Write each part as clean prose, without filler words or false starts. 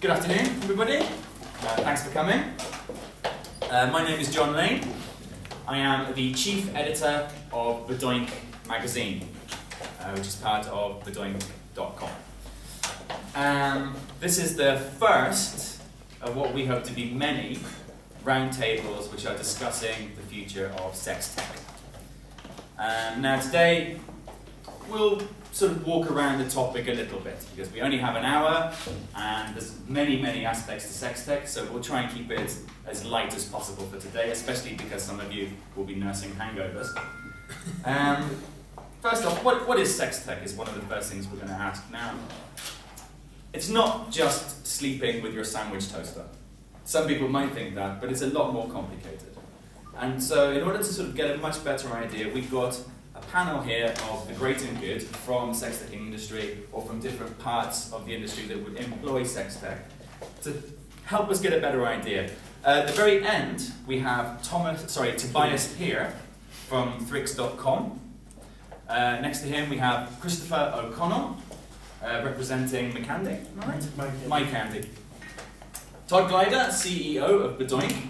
Good afternoon, everybody. Thanks for coming. My name is John Lane. I am the chief editor of BaDoink magazine, which is part of BaDoink.com. This is the first of what we hope to be many roundtables which are discussing the future of sex tech. Now today we'll sort of walk around the topic a little bit because we only have an hour and there's many aspects to sex tech, so we'll try and keep it as light as possible for today, especially because some of you will be nursing hangovers. First off, what is sex tech is one of the first things we're going to ask now. It's not just sleeping with your sandwich toaster. Some people might think that, but it's a lot more complicated. And so in order to sort of get a much better idea, we've got a panel here of the great and good from sex tech industry or from different parts of the industry that would employ sex tech to help us get a better idea. At the very end, we have Tobias Peer from Thrix.com. Next to him, we have Christopher O'Connell, representing MiKandi, am I right? MiKandi. Todd Glider, CEO of BaDoink.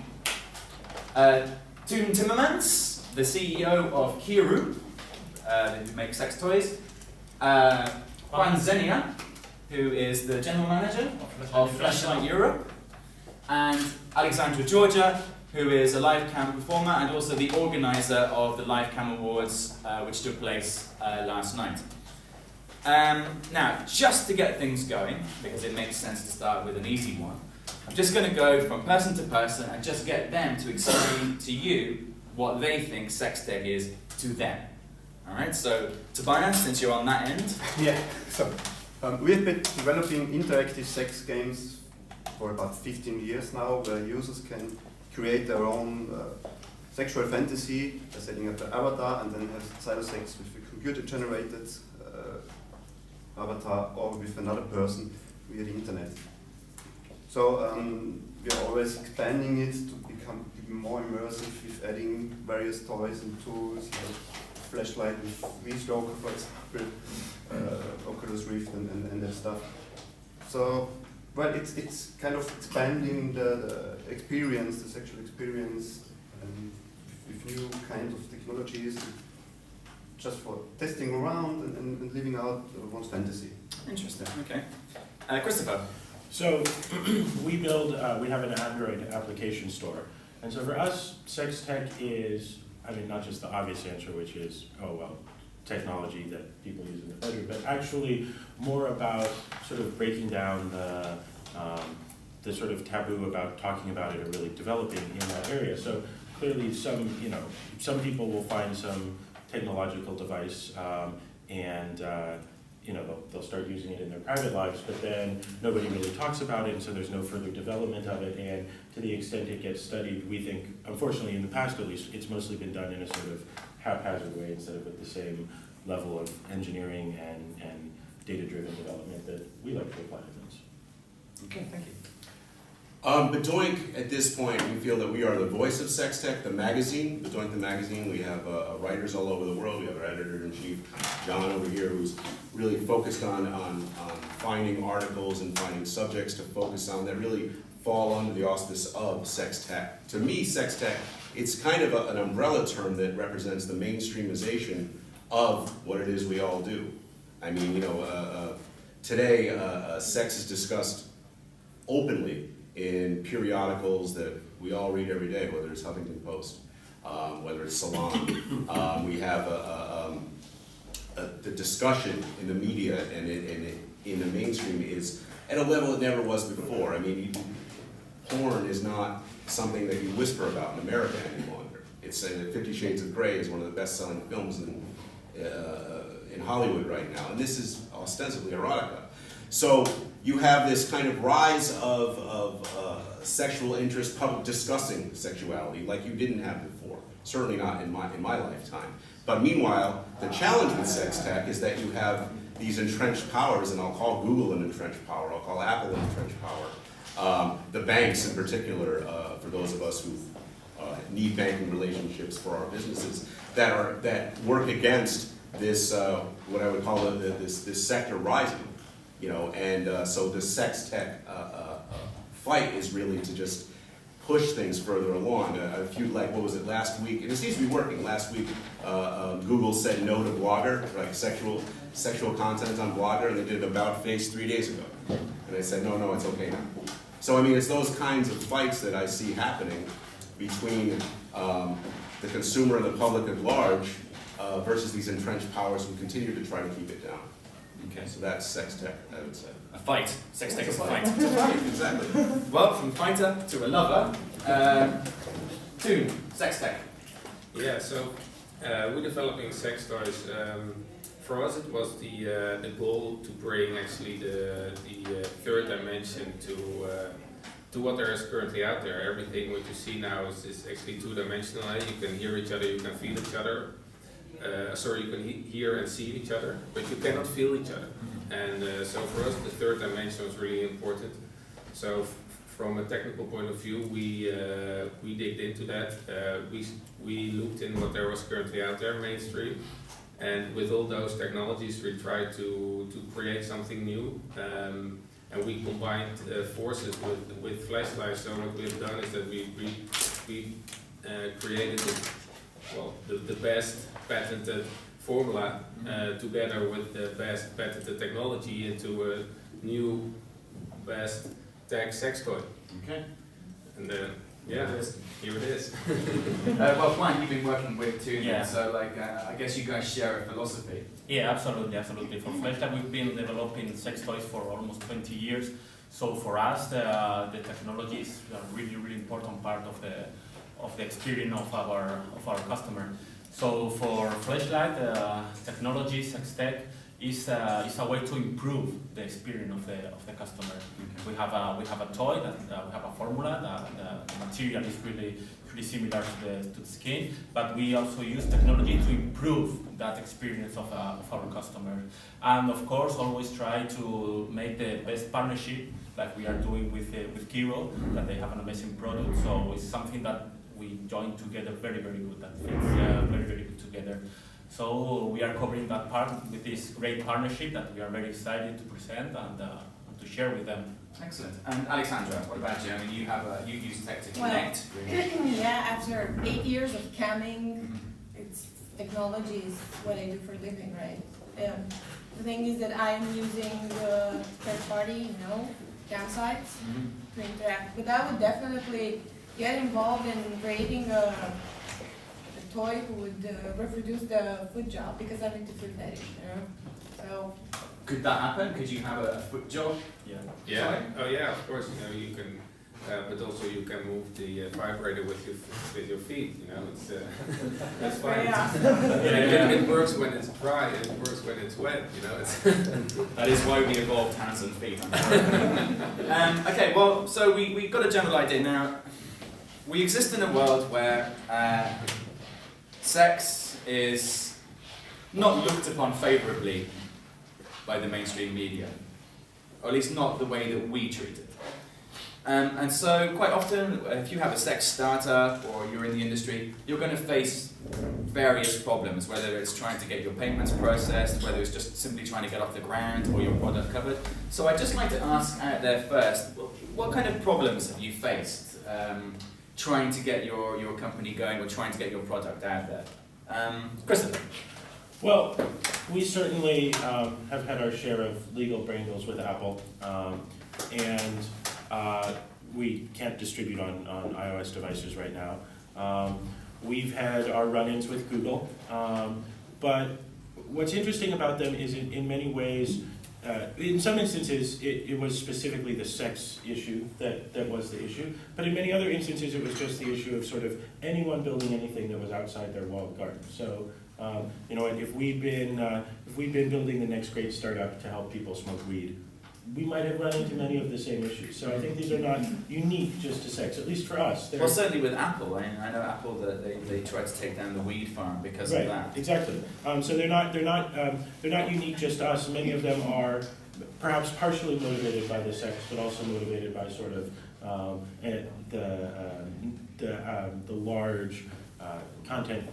Toon Timmermans, the CEO of Kiiroo, who makes sex toys. Juan Zenia, who is the general manager of Fleshlight Europe. And Alexandra, Georgia, who is a live cam performer and also the organizer of the Live Cam Awards, which took place last night. Now, just to get things going, because it makes sense to start with an easy one, I'm just going to go from person to person and just get them to explain to you what they think sex tech is to them. Alright, so Tobias, since you're on that end. Yeah, so we have been developing interactive sex games for about 15 years now, where users can create their own sexual fantasy by setting up their avatar and then have cybersex with a computer-generated avatar or with another person via the internet. So we are always expanding it to become even more immersive with adding various toys and tools, like Fleshlight with V-Stroker, for example, Oculus Rift and that stuff. So, well, it's kind of expanding the experience, the sexual experience, with new kinds of technologies, just for testing around and living out one's fantasy. Interesting, okay. Christopher. So we have an Android application store. And so for us, sex tech is, not just the obvious answer, which is, technology that people use in the bedroom, but actually more about sort of breaking down the sort of taboo about talking about it or really developing in that area. So clearly some people will find some technological device and they'll start using it in their private lives, but then nobody really talks about it, and so there's no further development of it, and to the extent it gets studied, we think, unfortunately in the past at least, it's mostly been done in a sort of haphazard way instead of with the same level of engineering and data-driven development that we like to apply to things. Okay, thank you. BaDoink, at this point, we feel that we are the voice of sex tech, the magazine. BaDoink, the magazine, we have writers all over the world. We have our editor-in-chief, John, over here, who's really focused on finding articles and finding subjects to focus on that really fall under the auspice of sex tech. To me, sex tech, it's kind of an umbrella term that represents the mainstreamization of what it is we all do. Today, sex is discussed openly in periodicals that we all read every day, whether it's Huffington Post, whether it's Salon. We have the discussion in the media and in the mainstream is at a level it never was before. Porn is not something that you whisper about in America any longer. It's 50 Shades of Grey is one of the best-selling films in Hollywood right now, and this is ostensibly erotica. So you have this kind of rise of sexual interest, public discussing sexuality like you didn't have before. Certainly not in my lifetime. But meanwhile, the challenge with sex tech is that you have these entrenched powers, and I'll call Google an entrenched power, I'll call Apple an entrenched power. The banks in particular, for those of us who need banking relationships for our businesses, that work against this, what I would call this sector rising. And so the SexTech fight is really to just push things further along. A few, like, what was it, last week, and it seems to be working. Last week, Google said no to Blogger, like sexual content on Blogger, and they did an about face 3 days ago. And they said, no, it's okay now. So, I mean, it's those kinds of fights that I see happening between the consumer and the public at large versus these entrenched powers who continue to try to keep it down. Okay. So that's SexTech, I would say. A fight. SexTech is a fight. It's a fight, exactly. Well, from fighter to a lover. Toon, SexTech. Yeah, so we're developing sex toys. For us, it was the goal to bring actually the third dimension to what there is currently out there. Everything what you see now is actually two-dimensional. You can hear each other, you can feel each other. You can hear and see each other, but you cannot feel each other. And so for us, the third dimension was really important. So from a technical point of view, we digged into that. We looked in what there was currently out there, mainstream. And with all those technologies, we tried to create something new. And we combined forces with Fleshlight. So what we've done is that we created the best patented formula together with the best patented technology into a new best tech sex toy. Okay. And here it is. Well, Juan, you've been working with Toon, Yeah. so I guess you guys share a philosophy. Yeah, absolutely. For Fleshlight, we've been developing sex toys for almost 20 years. So for us, the technology is a really, really important part of the experience of our customer. So for Fleshlight, technology, SexTech is a way to improve the experience of the customer. Okay. We have a toy that we have a formula that the material is really pretty similar to the skin, but we also use technology to improve that experience of our customer. And of course, always try to make the best partnership, like we are doing with Kiiroo, that they have an amazing product. So it's something that we join together very, very good. That fits very, very good together. So we are covering that part with this great partnership that we are very excited to present and to share with them. Excellent. And Alexandra, what about you? I mean, you use tech to Well, connect. Really. yeah, after 8 years of camming, technology is what I do for a living, right? The thing is that I am using the third party, cam sites to interact. But I would definitely get involved in creating a toy who would reproduce the foot job, because I'm into foot fetish, So Could that happen? Could you have a foot job? Yeah. Sorry? Oh yeah, of course. You can, but also you can move the vibrator with your feet. It's that's fine. It works when it's dry. It works when it's wet. That is why we evolved hands and feet. Okay, well, so we've got a general idea now. We exist in a world where sex is not looked upon favourably by the mainstream media, or at least not the way that we treat it. And so quite often, if you have a sex startup or you're in the industry, you're going to face various problems, whether it's trying to get your payments processed, whether it's just simply trying to get off the ground or your product covered. So I'd just like to ask out there first, what kind of problems have you faced trying to get your company going or trying to get your product out there? Christopher. Well, we certainly have had our share of legal brangles with Apple, and we can't distribute on iOS devices right now. We've had our run-ins with Google, but what's interesting about them is in many ways, in some instances, it was specifically the sex issue that was the issue, but in many other instances, it was just the issue of sort of anyone building anything that was outside their walled garden. So, if we've been building the next great startup to help people smoke weed, we might have run into many of the same issues. So I think these are not unique just to sex, at least for us. Well, certainly with Apple. I know Apple that they tried to take down the weed farm because of that. Exactly. So they're not unique just to us. Many of them are perhaps partially motivated by the sex, but also motivated by sort of the large content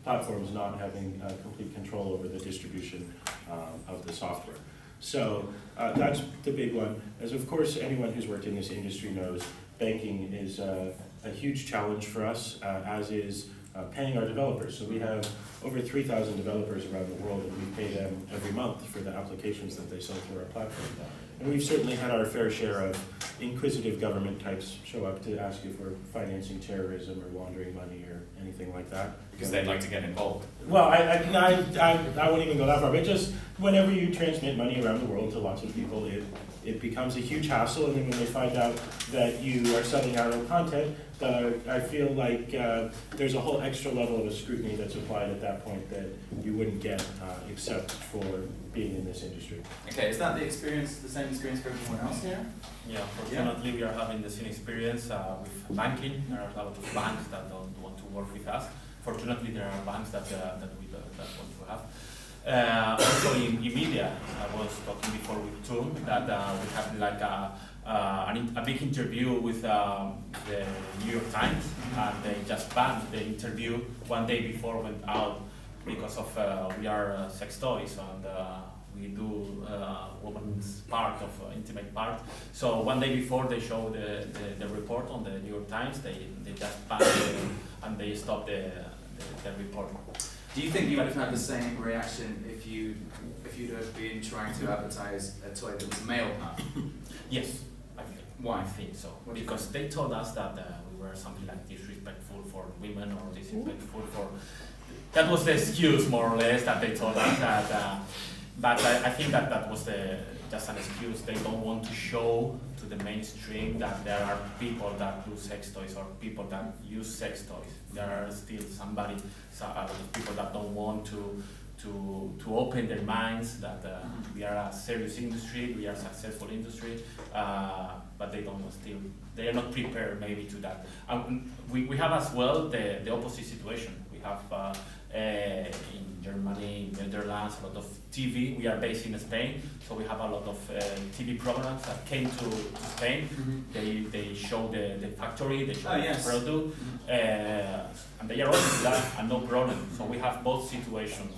platforms not having complete control over the distribution of the software. So that's the big one. As of course anyone who's worked in this industry knows, banking is a huge challenge for us, as is paying our developers. So we have over 3,000 developers around the world, and we pay them every month for the applications that they sell through our platform. And we've certainly had our fair share of inquisitive government types show up to ask you for financing terrorism or laundering money or anything like that. Because they'd like to get involved. Well, I wouldn't even go that far, but just whenever you transmit money around the world to lots of people, it becomes a huge hassle, and then when they find out that you are selling our own content, I feel like there's a whole extra level of scrutiny that's applied at that point that you wouldn't get except for being in this industry. Okay, is that the same experience for everyone else here? Yeah, fortunately we are having the same experience with banking. There are a lot of banks that don't want to work with us. Fortunately, there are banks that want to have. Also in media, I was talking before with Toon that we have like a big interview with the New York Times, and they just banned the interview one day before it went out because of we are sex toys and we do women's part of intimate part. So one day before they show the report on the New York Times, they just banned it and they stopped the report. Do you think you would have had the same reaction if you'd have been trying to advertise a toy that was male part? Yes. Why? I think so. Because they told us that we were something like disrespectful for women or disrespectful for... That was the excuse, more or less, that they told us that... but I think that was just an excuse. They don't want to show to the mainstream that there are people that do sex toys or people that use sex toys. There are still people that don't want to open their minds that we are a serious industry, we are a successful industry, but they are not prepared maybe to that. We have as well the opposite situation. We have in Germany, in Netherlands, a lot of TV. We are based in Spain, so we have a lot of TV programs that came to Spain. Mm-hmm. They show the factory, they show the product, and they are open to that and no problem. So we have both situations.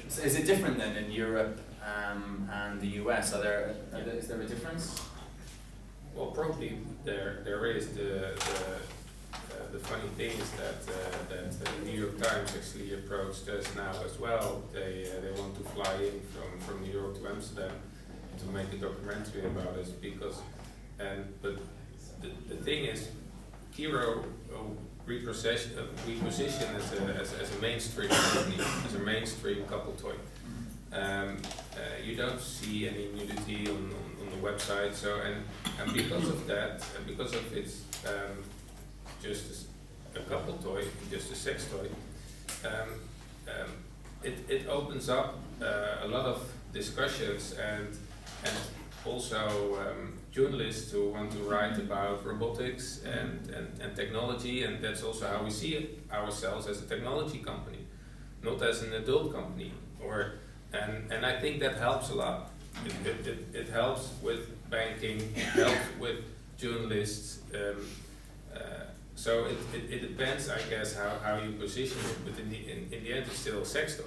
So is it different then in Europe and the US? Is there a difference? Well, probably there is. The funny thing is that the New York Times actually approached us now as well. They want to fly in from New York to Amsterdam to make a documentary about us but the thing is, Kiiroo we position as a mainstream company, as a mainstream couple toy. You don't see any nudity on the website, so and because of that, and because of its just a couple toy, just a sex toy, it opens up a lot of discussions and also journalists who want to write about robotics and technology, and that's also how we see ourselves as a technology company, not as an adult company. And I think that helps a lot. It helps with banking, it helps with journalists. So it depends, I guess, how you position it, but in the end, it's still a sex toy.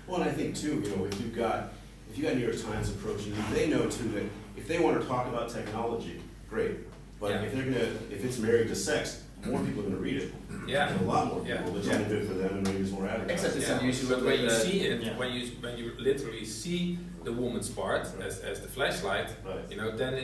Well, and I think too, if you got New York Times approaching you, they know too that if they want to talk about technology, great. But if it's married to sex, more people are going to read it. Yeah, and a lot more people. That's only good for them, and maybe it's more advertising. Except it's unusual. But when you see it, when you literally see the woman's part as the flashlight, right. Then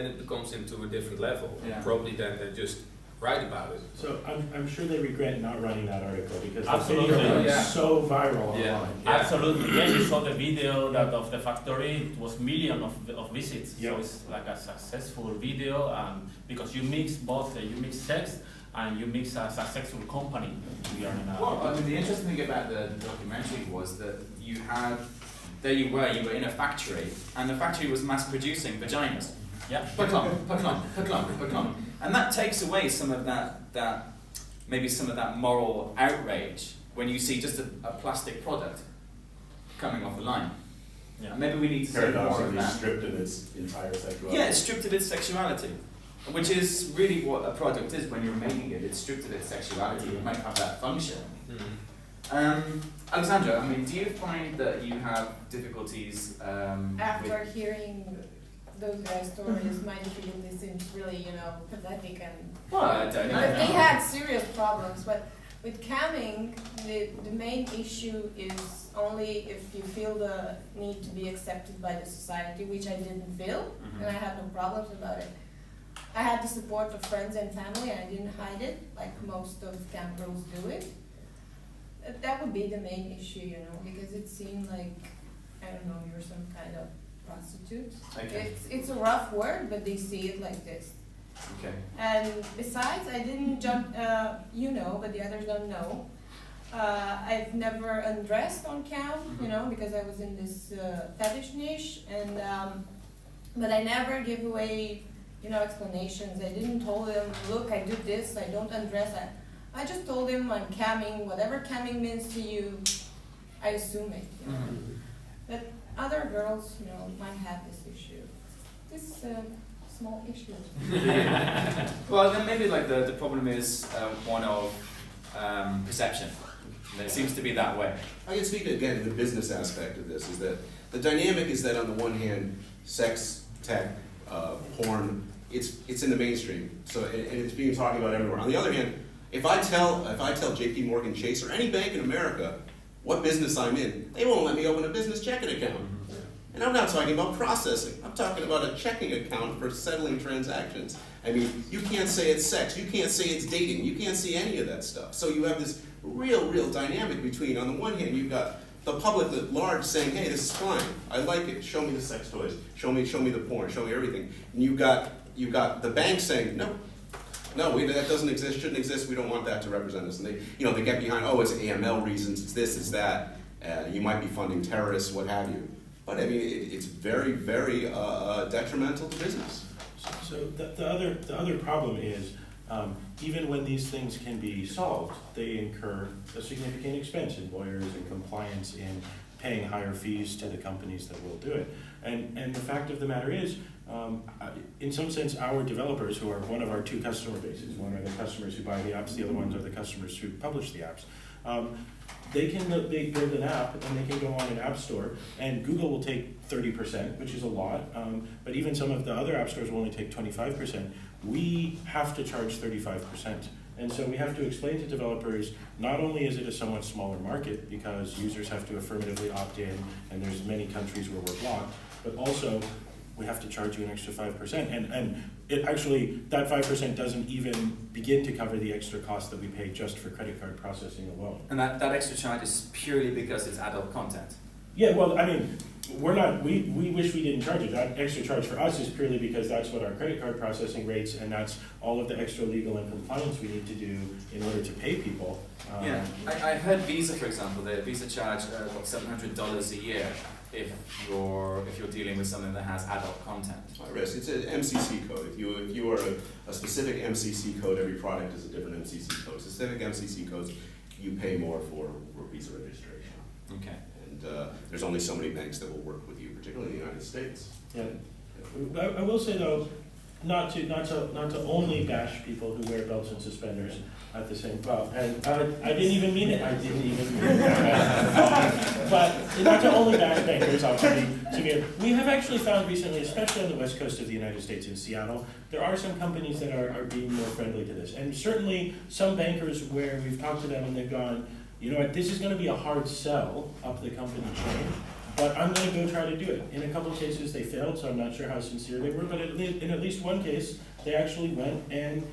it becomes into a different level. Yeah. Probably then they just write about it. So I'm sure they regret not running that article because the Absolutely. video Yeah. is so viral Yeah. online. Yeah. Absolutely. Yeah, you saw the video of the factory. It was millions of visits. Yep. So it's like a successful video, because you mix both. You mix sex and you mix as a sexual company. We are in a Well, the interesting thing about the documentary was that you were in a factory, and the factory was mass producing vaginas. yeah. Puklum. And that takes away some of that moral outrage when you see just a plastic product coming off the line. Yeah. And maybe we need to see more of Paradoxically that. stripped of its entire sexuality. Yeah, it's stripped of its sexuality, which is really what a product is when you're making it. It's stripped of its sexuality. It might have that function. Mm-hmm. Alexandra, I mean, do you find that you have difficulties After hearing those guys' stories, my difficulty seems really, pathetic and. Well, I don't know. But they had serious problems, but with camming, the main issue is only if you feel the need to be accepted by the society, which I didn't feel, and I had no problems about it. I had the support of friends and family, and I didn't hide it, like most of cam girls do it. That would be the main issue, because it seemed like, I don't know, you're some kind of prostitute. Okay. It's a rough word, but they see it like this. Okay. And besides, I didn't jump, but the others don't know. I've never undressed on cam, because I was in this fetish niche, and but I never give away, explanations. I didn't tell them, look, I do this, I don't undress. I just told him I'm camming, whatever camming means to you, I assume it. But other girls, might have this issue. This small issue. Well, then maybe like the problem is one of perception. And it seems to be that way. I can speak again to the business aspect of this, is that the dynamic is that on the one hand, sex, tech, porn, it's in the mainstream. So and it's being talked about everywhere. On the other hand, if I tell JP Morgan Chase or any bank in America what business I'm in, they won't let me open a business checking account. And I'm not talking about processing. I'm talking about a checking account for settling transactions. I mean, you can't say it's sex. You can't say it's dating. You can't say any of that stuff. So you have this real dynamic between, on the one hand, you've got the public at large saying, hey, this is fine. I like it. Show me the sex toys. Show me the porn. Show me everything. And you've got the bank saying, no, that doesn't exist, shouldn't exist, we don't want that to represent us. And they get behind, it's AML reasons, it's this, it's that, you might be funding terrorists, what have you. But I mean, it's very detrimental to business. So the other problem is, even when these things can be solved, they incur a significant expense in lawyers and compliance, in paying higher fees to the companies that will do it. And the fact of the matter is, in some sense, our developers, who are one of our two customer bases, one are the customers who buy the apps, the other ones are the customers who publish the apps. They build an app and they can go on an app store, and Google will take 30%, which is a lot, but even some of the other app stores will only take 25%. We have to charge 35%. And so we have to explain to developers, not only is it a somewhat smaller market because users have to affirmatively opt in and there's many countries where we're blocked, but also we have to charge you an extra 5%. And it actually, that 5% doesn't even begin to cover the extra cost that we pay just for credit card processing alone. And that extra charge is purely because it's adult content. Yeah, well, I mean, we wish we didn't charge it. That extra charge for us is purely because that's what our credit card processing rates, and that's all of the extra legal and compliance we need to do in order to pay people. Yeah, I heard Visa, for example, the Visa charge $700 a year if you're dealing with something that has adult content. It's an MCC code. If you are a specific MCC code, every product is a different MCC code. Specific MCC codes, you pay more for Visa registration. Okay. And there's only so many banks that will work with you, particularly in the United States. Yeah, I will say though, not to only bash people who wear belts and suspenders at the same. Well, and I didn't even mean it. But not to only bash bankers. I'll be severe. We have actually found recently, especially on the west coast of the United States in Seattle, there are some companies that are being more friendly to this, and certainly some bankers where we've talked to them and they've gone, you know what, this is going to be a hard sell up the company chain, but I'm going to go try to do it. In a couple of cases they failed, so I'm not sure how sincere they were, but in at least one case, they actually went, and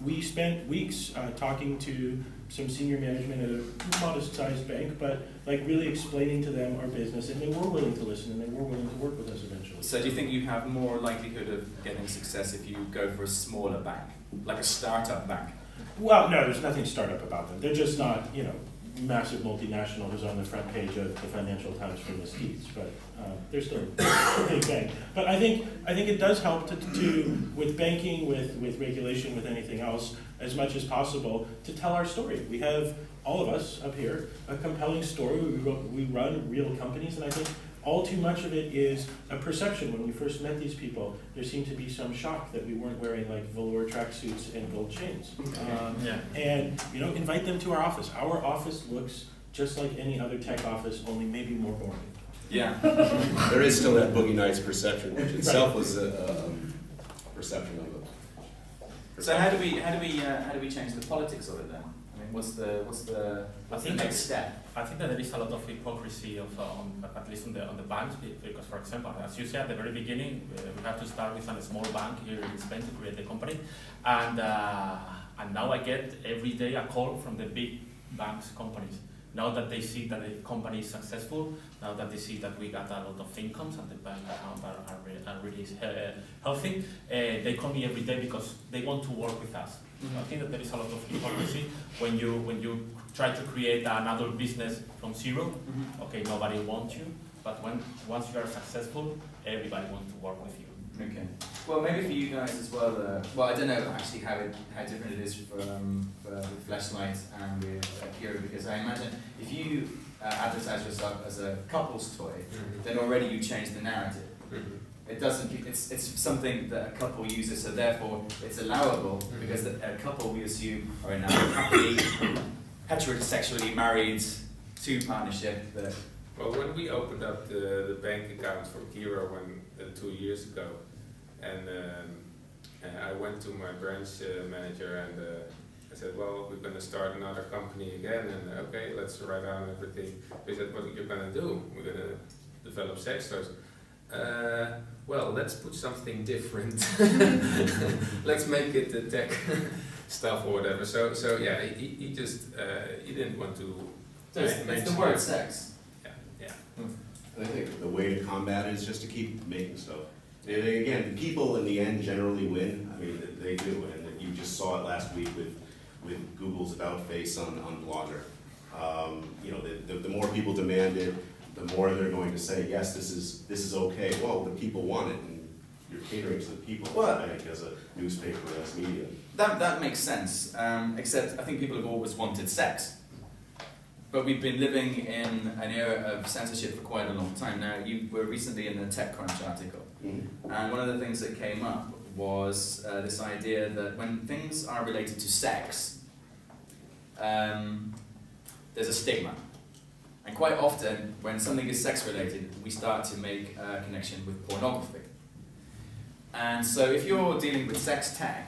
we spent weeks talking to some senior management at a modest-sized bank, but like really explaining to them our business, and they were willing to listen, and they were willing to work with us eventually. So do you think you have more likelihood of getting success if you go for a smaller bank, like a startup bank? Well, no, there's nothing startup about them. They're just not, massive multinational who's on the front page of the Financial Times from the States, but they're still a big bank. But I think it does help to with banking, with regulation, with anything else, as much as possible, to tell our story. We have, all of us up here, a compelling story. We run real companies, and I think all too much of it is a perception. When we first met these people, there seemed to be some shock that we weren't wearing like velour tracksuits and gold chains. And invite them to our office. Our office looks just like any other tech office, only maybe more boring. Yeah. There is still that Boogie Nights perception, which itself was a perception of it. So how do we change the politics of it then? I mean, what's the next step? I think that there is a lot of hypocrisy at least on the banks, because, for example, as you said at the very beginning, we have to start with a small bank here in Spain to create the company, and now I get every day a call from the big banks companies. Now that they see that the company is successful, now that they see that we got a lot of incomes and the bank accounts are really healthy, they call me every day because they want to work with us. I think that there is a lot of hypocrisy when you try to create another business from zero. Okay, nobody wants you, but once you are successful, everybody wants to work with you. Okay. Well, maybe for you guys as well. Well, I don't know actually how different it is for Fleshlight and with Kiiroo, because I imagine if you advertise yourself as a couple's toy, then already you change the narrative. It doesn't. It's something that a couple uses, so therefore it's allowable because a couple, we assume, are in a happily heterosexually married partnership. That Well, when we opened up the bank account for Kiiroo 2 years ago, and I went to my branch manager and I said, well, we're going to start another company again, and okay, let's write down everything. He said, what are you going to do? We're going to develop sex toys. Well, let's put something different. Let's make it the tech stuff or whatever. So yeah, he just he didn't want to. So it's the word sex. Yeah. And I think the way to combat it is just to keep making stuff. And again, people in the end generally win. I mean, they do, and you just saw it last week with Google's about face on Blogger. You know, the more people demand it, the more they're going to say, yes, this is okay. Well, the people want it, and you're catering to the people. Well, I think as a newspaper, as media. That makes sense. Except I think people have always wanted sex. But we've been living in an era of censorship for quite a long time now. You were recently in the TechCrunch article, and one of the things that came up was this idea that when things are related to sex, there's a stigma. And quite often, when something is sex-related, we start to make a connection with pornography. And so if you're dealing with sex tech,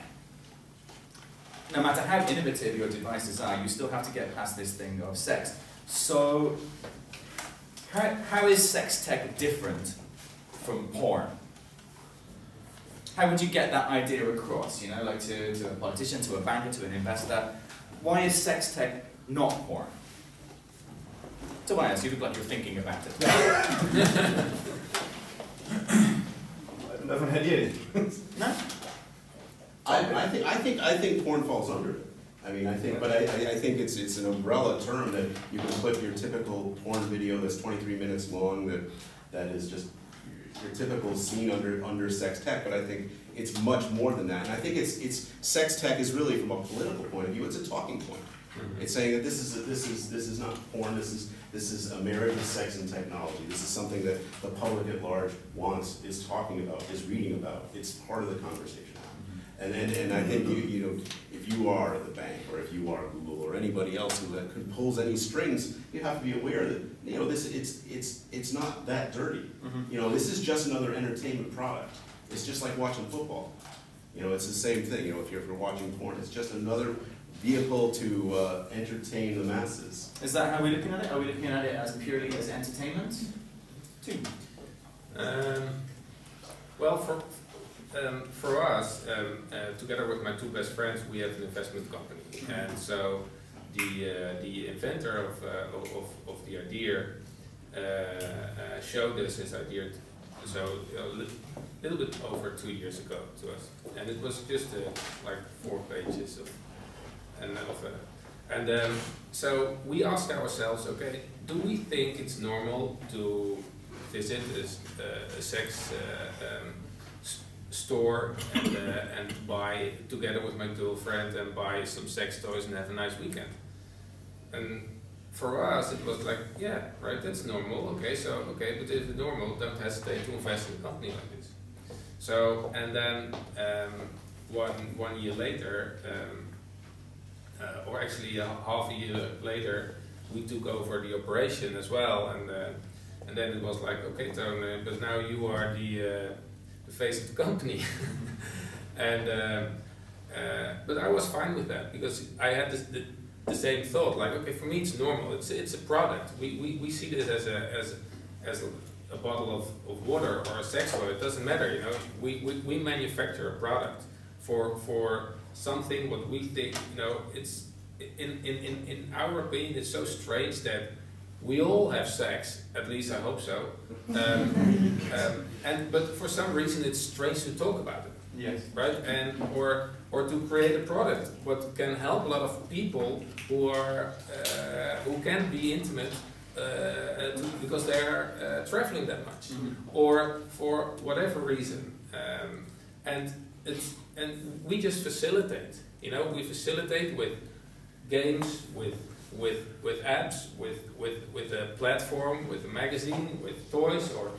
no matter how innovative your devices are, you still have to get past this thing of sex. So, how is sex tech different from porn? How would you get that idea across, you know, like to a politician, to a banker, to an investor? Why is sex tech not porn? Tobias, you look like you're thinking about it. I don't have an idea. No? I think porn falls under it. I mean, I think it's an umbrella term that you can put your typical porn video that's 23 minutes long that is just your typical scene under sex tech. But I think it's much more than that. And I think it's sex tech is really, from a political point of view, it's a talking point. It's saying that this is not porn. This is a marriage of sex and technology. This is something that the public at large wants, is talking about, is reading about. It's part of the conversation. And I think you know, if you are the bank or if you are Google or anybody else who pulls any strings, you have to be aware that, you know, it's not that dirty. You know, this is just another entertainment product. It's just like watching football. You know, it's the same thing. You know, if you're watching porn, it's just another vehicle to entertain the masses. Is that how we're looking at it? Are we looking at it as purely as entertainment? Toon. Well, for us, together with my two best friends, we have an investment company, and so the inventor of the idea showed us his idea, so a little bit over 2 years ago to us, and it was just like 4 pages so we asked ourselves, okay, do we think it's normal to visit a sex store and buy, together with my girlfriend, and buy some sex toys and have a nice weekend? And for us it was like, yeah, right, that's normal, okay, but if it's normal, don't hesitate to invest in a company like this. So, and then 1 year later, or actually half a year later, we took over the operation as well, and then it was like, okay, Toon, but now you are the face of the company. And but I was fine with that because I had the same thought. Like, okay, for me it's normal. It's a product. We see this as a bottle of water or a sex toy. It doesn't matter, you know. We manufacture a product for something what we think, you know. It's in our opinion, it's so strange that we all have sex. At least I hope so. But for some reason, it's strange to talk about it. Yes. Right, and or to create a product what can help a lot of people who can be intimate because they're traveling that much, or for whatever reason, and we just facilitate. You know, we facilitate with games, with apps, with a platform, with a magazine, with toys, or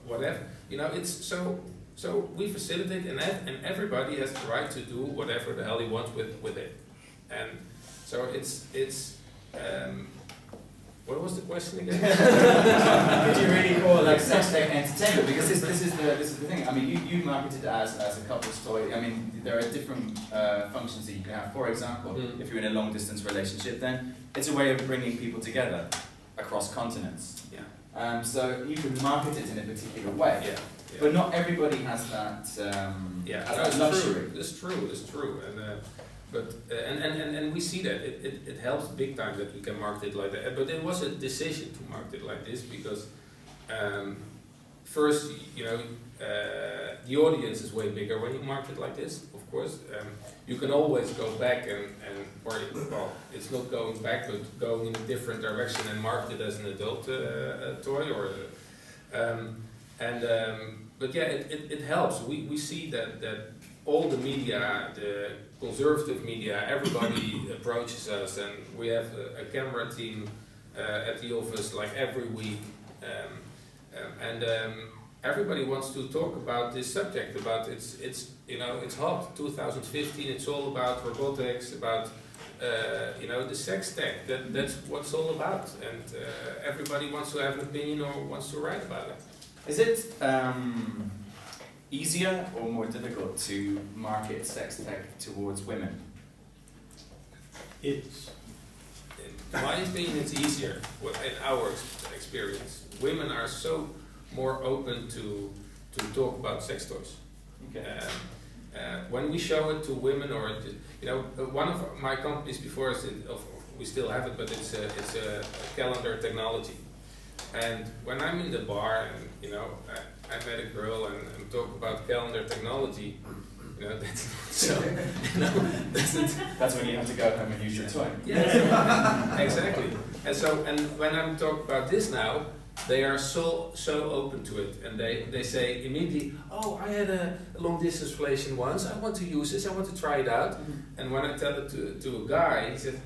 whatever. You know, it's so we facilitate, and everybody has the right to do whatever the hell he wants with it. And so it's what was the question again? Could you really call like SexTech entertainment? Because this is the thing. I mean, you market it as a couple's toy. I mean, there are different functions that you can have. For example, if you're in a long distance relationship, then it's a way of bringing people together across continents. Yeah. So you can market it in a particular way. Yeah. But not everybody has that. Has that luxury. It's true, and we see that it helps big time that we can market it like that. But it was a decision to market it like this because first, you know, the audience is way bigger when you market it like this. Of course, you can always go back well, it's not going back, but going in a different direction and market it as an adult toy or. But yeah, it helps. We see that all the media, the conservative media, everybody approaches us, and we have a camera team at the office like every week, and everybody wants to talk about this subject. About it's you know, it's hot. 2015. It's all about robotics, about you know, the sex tech. That's what it's all about, and everybody wants to have an opinion or wants to write about it. Is it easier or more difficult to market sex tech towards women? In my opinion, it's easier. In our experience, women are so more open to talk about sex toys. Okay. When we show it to women, or you know, one of my companies before us, we still have it, but it's a calendar technology. And when I'm in the bar and, you know, I met a girl and talk about calendar technology, you know, that's not so, you know, that's when you have to go home and use your toy. Yeah, exactly. And when I'm talking about this now, they are so open to it, and they say immediately, oh, I had a long distance relation once, I want to use this, I want to try it out. And when I tell it to a guy, he said,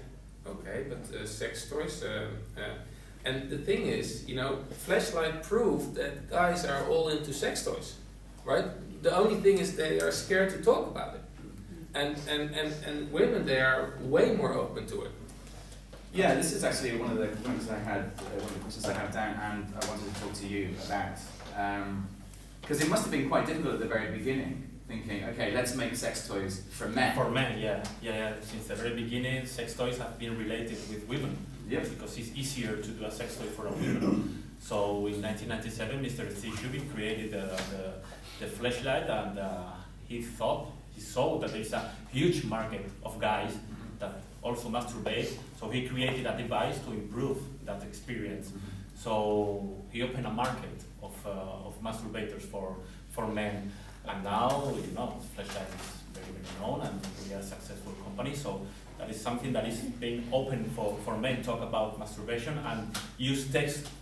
okay, but sex toys, and the thing is, you know, Fleshlight proved that guys are all into sex toys, right? The only thing is they are scared to talk about it. And women, they are way more open to it. Yeah, this is actually one of the points I had, one of the questions I have down, and I wanted to talk to you about. Because it must have been quite difficult at the very beginning, thinking, okay, let's make sex toys for men. For men, yeah. Since the very beginning, sex toys have been related with women. Yep. Because it's easier to do a sex toy for a woman. So in 1997, Mr. Steve created the Fleshlight, and he saw that there's a huge market of guys that also masturbate. So he created a device to improve that experience. So he opened a market of masturbators for men. And now, you know, Fleshlight is very, very known, and we are a successful company. So that is something that is being open for men to talk about masturbation and use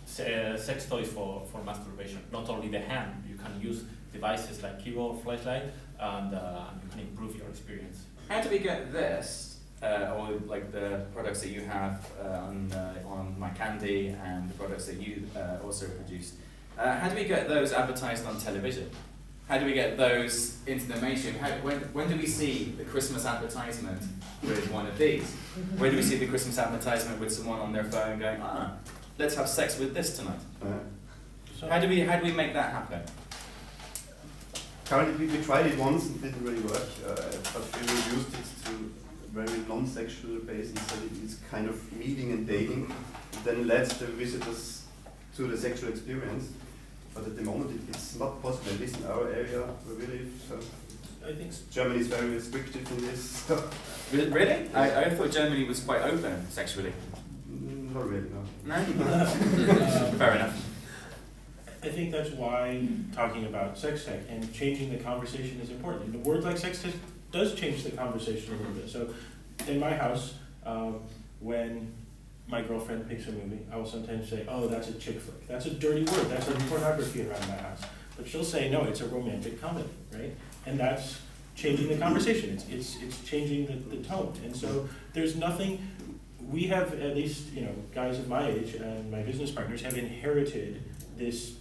sex toys for masturbation. Not only the hand, you can use devices like Kiiroo or Fleshlight, and you can improve your experience. How do we get this, or like the products that you have on MiKandi and the products that you also produce? How do we get those advertised on television? How do we get those into the mainstream? When do we see the Christmas advertisement with one of these? Where do we see the Christmas advertisement with someone on their phone going, let's have sex with this tonight? How do we make that happen? Currently, we tried it once and didn't really work, but we reduced it to very non-sexual basis, so it's kind of meeting and dating, then led the visitors to the sexual experience. But at the moment, it's not possible, at least in our area where we live. So I think Germany is very restrictive in this. Really? I thought Germany was quite open sexually. Not really, no. No? Fair enough. I think that's why talking about sex tech and changing the conversation is important. And a word like sex tech does change the conversation a little bit. So in my house, when my girlfriend picks a movie, I will sometimes say, oh, that's a chick flick. That's a dirty word. That's like pornography around my house. But she'll say, no, it's a romantic comedy, right? And that's changing the conversation. It's changing the tone. And so there's nothing, we have, at least, guys of my age and my business partners have inherited this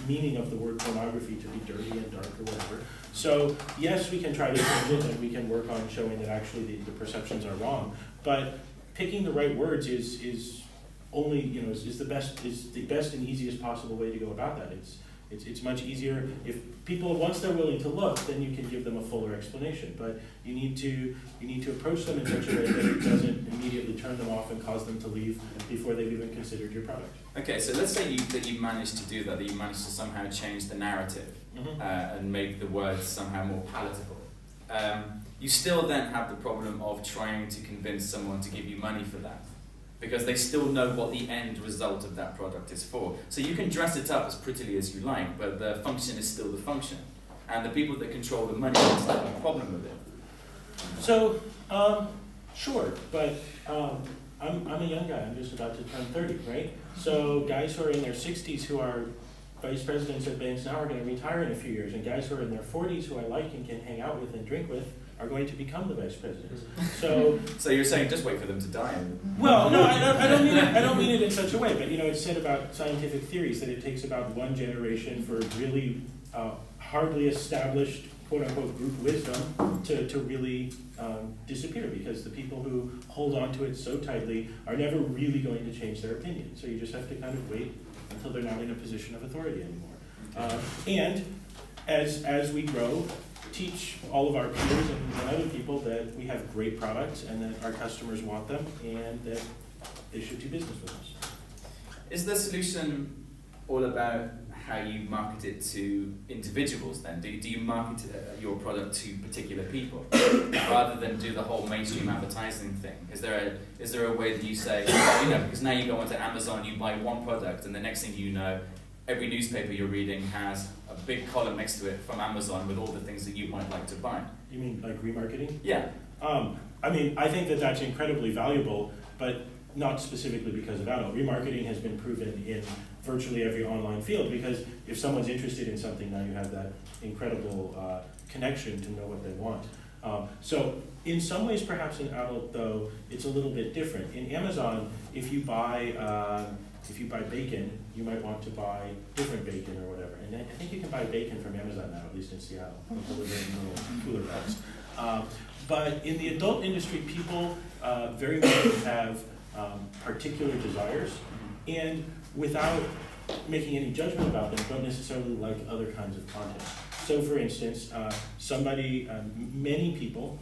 meaning of the word pornography to be dirty and dark or whatever. So yes, we can try to change it and we can work on showing that actually the perceptions are wrong. But picking the right words is only, is the best and easiest possible way to go about that. It's much easier if people, once they're willing to look, then you can give them a fuller explanation. But you need to approach them in such a way that it doesn't immediately turn them off and cause them to leave before they've even considered your product. Okay, so let's say that you managed to do that you managed to somehow change the narrative and make the words somehow more palatable. You still then have the problem of trying to convince someone to give you money for that, because they still know what the end result of that product is for. So you can dress it up as prettily as you like, but the function is still the function. And the people that control the money still have a problem with it. So, sure, but I'm a young guy. I'm just about to turn 30, right? So guys who are in their 60s who are vice presidents at banks now are going to retire in a few years, and guys who are in their 40s who I like and can hang out with and drink with are going to become the vice presidents. So you're saying just wait for them to die? Well, no, I don't mean it in such a way. But it's said about scientific theories that it takes about one generation for really hardly established quote unquote group wisdom to really disappear, because the people who hold on to it so tightly are never really going to change their opinion. So you just have to kind of wait until they're not in a position of authority anymore. And as we grow, teach all of our peers and other people that we have great products and that our customers want them and that they should do business with us. Is the solution all about how you market it to individuals then? Do you market your product to particular people rather than do the whole mainstream advertising thing? Is there a way that you say, because now you go onto Amazon, you buy one product, and the next thing you know, every newspaper you're reading has a big column next to it from Amazon with all the things that you might like to buy. You mean like remarketing? Yeah. I think that that's incredibly valuable, but not specifically because of adult. Remarketing has been proven in virtually every online field, because if someone's interested in something, now you have that incredible connection to know what they want. So in some ways, perhaps in adult, though, it's a little bit different. In Amazon, if you buy bacon, you might want to buy different bacon or whatever. And I think you can buy bacon from Amazon now, at least in Seattle, delivered in little cooler bags. But in the adult industry, people very much have particular desires, and without making any judgment about them, don't necessarily like other kinds of content. So for instance, many people,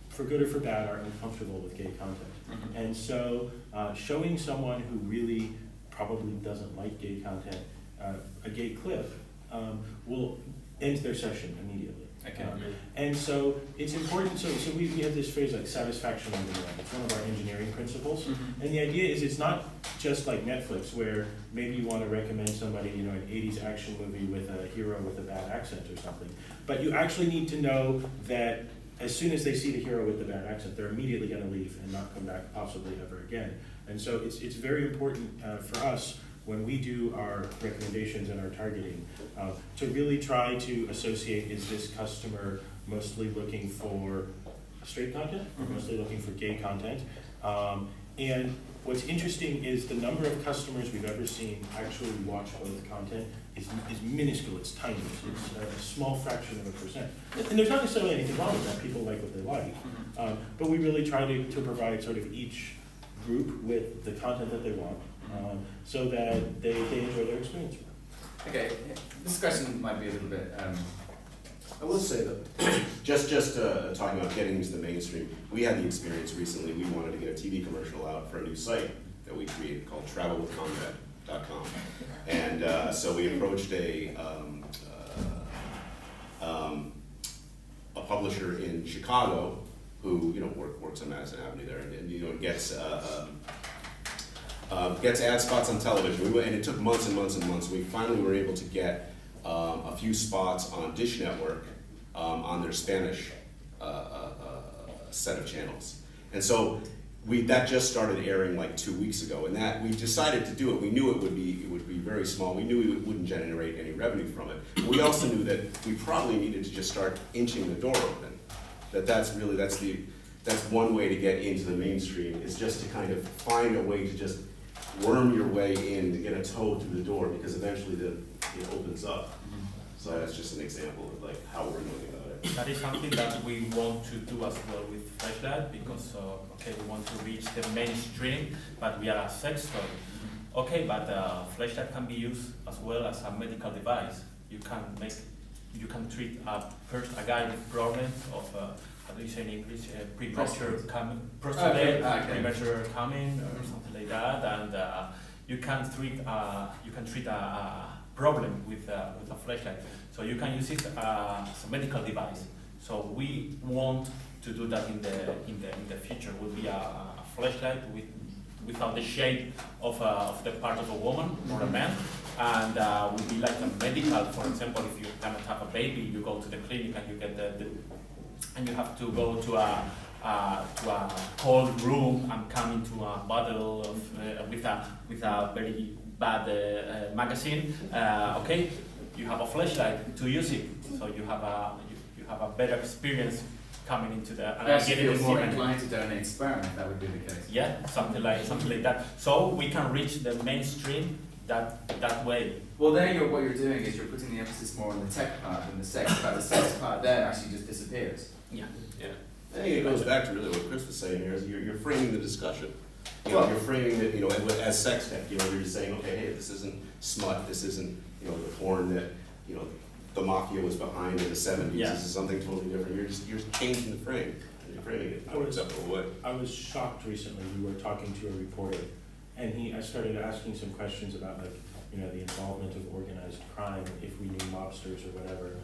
for good or for bad, are uncomfortable with gay content. And so showing someone who really probably doesn't like gay content a gay clip will end their session immediately. Okay. And so it's important, so we have this phrase like satisfaction on demand. It's one of our engineering principles. And the idea is it's not just like Netflix, where maybe you want to recommend somebody, an 80s action movie with a hero with a bad accent or something. But you actually need to know that as soon as they see the hero with the bad accent, they're immediately going to leave and not come back possibly ever again. And so it's very important for us when we do our recommendations and our targeting, to really try to associate, is this customer mostly looking for straight content or mostly looking for gay content? And what's interesting is the number of customers we've ever seen actually watch both content is minuscule, it's tiny, it's a small fraction of a percent. And there's not necessarily anything wrong with that, people like what they like. But we really try to provide sort of each group with the content that they want, so that they enjoy their experience. Okay, this question might be a little bit. I will say that, just talking about getting into the mainstream, we had the experience recently, we wanted to get a TV commercial out for a new site that we created called travelwithcombat.com. And so we approached a publisher in Chicago who, you know, works on Madison Avenue there, and you know, gets ad spots on television. And it took months and months and months. We finally were able to get a few spots on Dish Network on their Spanish set of channels. And so that just started airing like 2 weeks ago, and that we decided to do it. We knew it would be very small. We knew we wouldn't generate any revenue from it. But we also knew that we probably needed to just start inching the door open. That's one way to get into the mainstream, is just to kind of find a way to just worm your way in, to get a toe through the door, because eventually it opens up. So that's just an example of like how we're doing about it. That is something that we want to do as well with Fleshlight, because we want to reach the mainstream, but we are a sex toy. Okay, but Fleshlight can be used as well as a medical device. You can treat a guy with problems of how do you say in English, premature coming or something like that, and you can treat a problem with a Fleshlight. So you can use it as a medical device. So we want to do that in the future. Will be a Fleshlight without the shape of the part of a woman or a man, and will be like a medical. For example, if you cannot have a baby, you go to the clinic and you get and you have to go to a cold room and come into a bottle of with a very bad magazine. Okay, you have a Fleshlight to use it, so you have a better experience coming into the. And I feel more inclined to donate sperm if that would be the case. Yeah, something like that. So we can reach the mainstream that way. Well, what you're doing is you're putting the emphasis more on the tech part than the sex part. The sex part there actually just disappears. Yeah. I think it goes back to really what Chris was saying here, is you're framing the discussion. You're framing it, as sex tech. You're just saying, okay, hey, this isn't smut. This isn't, the porn that, the mafia was behind in the 70s. Yeah. This is something totally different. You're changing the frame. You're framing it in a more acceptable way. I was shocked recently. We were talking to a reporter, and I started asking some questions about the involvement of organized crime, if we knew mobsters or whatever.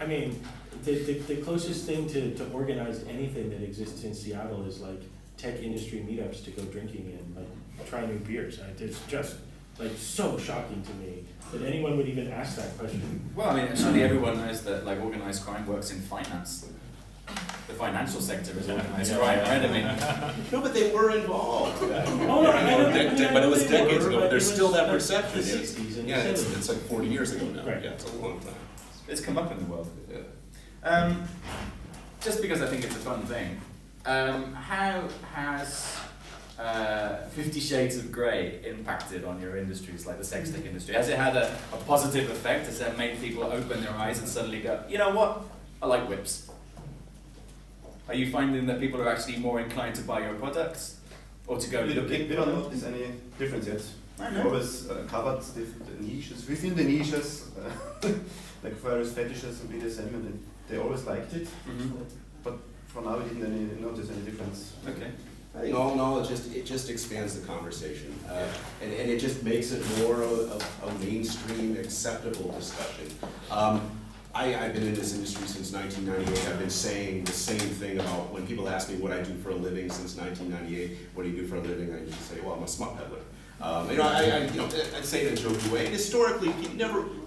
I mean, the closest thing to organized anything that exists in Seattle is like tech industry meetups to go drinking and like try new beers. It's just like so shocking to me that anyone would even ask that question. Well, I mean, surely everyone knows that like organized crime works in finance. The financial sector is organized crime, right? I mean, no, but they were involved. But it was decades ago. But there's still that perception. The 60s and the 70s. It's like 40 years ago now. Right. Yeah, it's a long time. It's come up in the world. Yeah. Just because I think it's a fun thing. How has 50 Shades of Grey impacted on your industries, like the sex tech industry? Has it had a positive effect? Has it made people open their eyes and suddenly go, you know what? I like whips. Are you finding that people are actually more inclined to buy your products or to go looking? We don't notice any difference yet. We always covered the niches, within the niches, like various fetishes and BDSM, and they always liked it. But for now, we didn't notice any difference. Okay. I think all in all, it just expands the conversation, and it just makes it more of a mainstream, acceptable discussion. I've been in this industry since 1998. I've been saying the same thing about when people ask me what I do for a living since 1998. What do you do for a living? I usually say, well, I'm a smut peddler. I say it in a jokey way. And historically,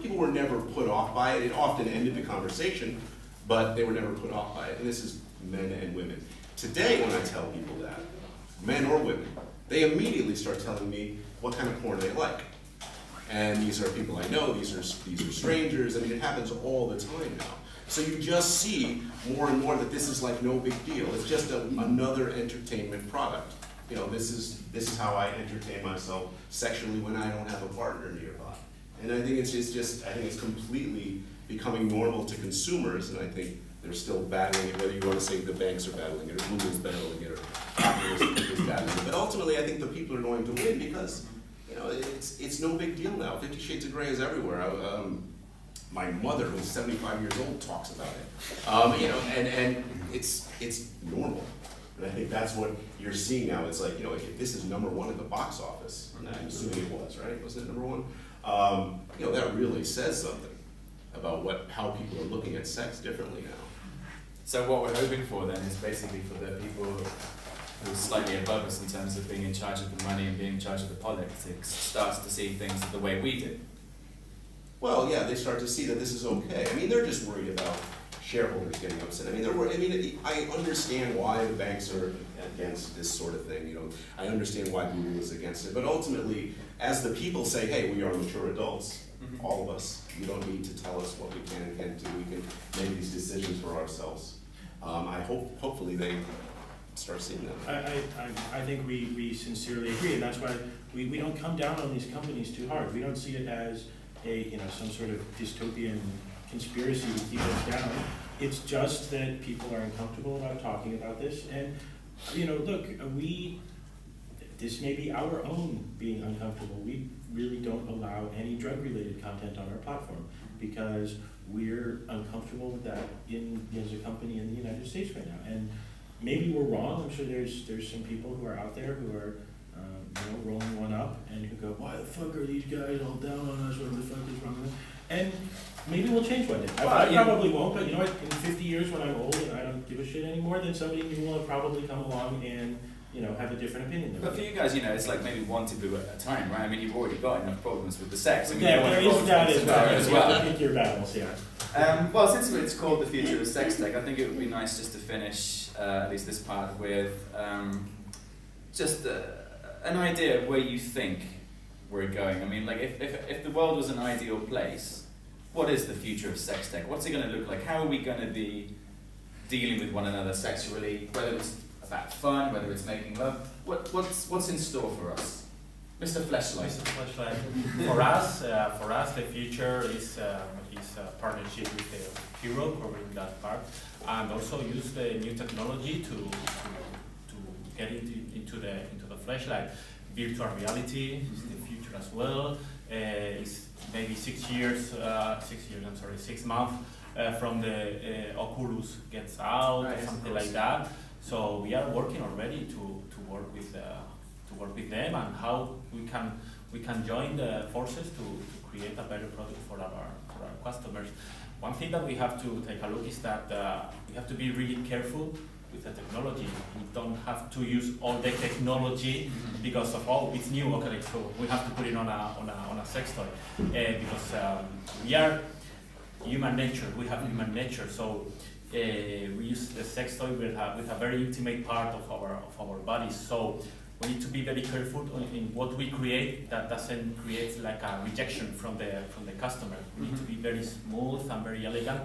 people were never put off by it. It often ended the conversation, but they were never put off by it. And this is men and women. Today, when I tell people that, men or women, they immediately start telling me what kind of porn they like. And these are people I know, these are strangers. I mean, it happens all the time now. So you just see more and more that this is like no big deal. It's just another entertainment product. You know, this is how I entertain myself sexually when I don't have a partner nearby. And I think I think it's completely becoming normal to consumers, and I think they're still battling it, whether you want to say the banks are battling it, or Google's battling it, or Apple is battling it. But ultimately, I think the people are going to win because, you know, it's no big deal now. 50 Shades of Grey is everywhere. My mother, who's 75 years old, talks about it. You know, and it's normal. And I think that's what you're seeing now. It's like, you know, if this is #1 at the box office, and I'm assuming it was, right? Wasn't it #1? You know, that really says something about how people are looking at sex differently now. So what we're hoping for then is basically for the people who are slightly above us in terms of being in charge of the money and being in charge of the politics, starts to see things the way we do. Well, yeah, they start to see that this is okay. I mean, they're just worried about shareholders getting upset. I mean, I understand why the banks are against this sort of thing. You know, I understand why Google is against it. But ultimately, as the people say, hey, we are mature adults, all of us. You don't need to tell us what we can and can't do. We can make these decisions for ourselves. Hopefully they start seeing that. I think we sincerely agree, and that's why we don't come down on these companies too hard. We don't see it as some sort of dystopian conspiracy to keep us down. It's just that people are uncomfortable about talking about this, and look, this may be our own being uncomfortable. We really don't allow any drug-related content on our platform because we're uncomfortable with that as a company in the United States right now. And maybe we're wrong. I'm sure there's some people who are out there who are rolling one up and who go, why the fuck are these guys all down on us? What the fuck is wrong with them? And maybe we'll change one day. I probably won't, but you know what? In 50 years when I'm old and I don't give a shit anymore, then somebody new will probably come along and have a different opinion than me. But for you guys, it's like maybe one taboo at a time, right? I mean, you've already got enough problems with the sex. I mean, there is that as well. Pick your battles, yeah. Well, since it's called the future of sex tech, I think it would be nice just to finish at least this part with just an idea of where you think we're going. I mean, like if the world was an ideal place, what is the future of sex tech? What's it going to look like? How are we going to be dealing with one another sexually? Whether it's about fun, whether it's making love, what's in store for us, Mr. Fleshlight? Mr. Fleshlight. For us, the future is a partnership with Kiiroo, covering that part, and also use the new technology to get into the Fleshlight. Virtual reality is the future as well. It's maybe 6 months from the Oculus gets out, right, or something like that. So we are working already to work with them and how we can join the forces to create a better product for our customers. One thing that we have to take a look is that we have to be really careful with the technology. We don't have to use all the technology because of it's new. Okay, so we have to put it on a sex toy because we are human nature. We have human nature. So we use the sex toy with a very intimate part of our bodies. So we need to be very careful in what we create that doesn't create like a rejection from the customer. We need to be very smooth and very elegant.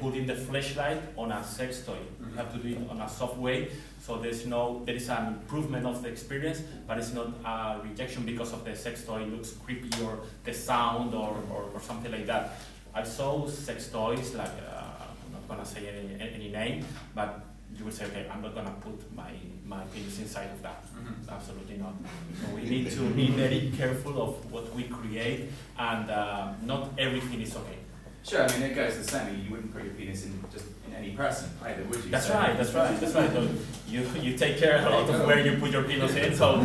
Putting the Fleshlight on a sex toy. We have to do it on a soft way, so there is an improvement of the experience, but it's not a rejection because of the sex toy looks creepy or the sound or something like that. I saw sex toys like I'm not gonna say any name, but you would say, okay, I'm not gonna put my penis inside of that. Absolutely not. So we need to be very careful of what we create, and not everything is okay. Sure, I mean, it goes the same. You wouldn't put your penis in any person either, would you? That's right. So you take care a lot of where you put your penis in. So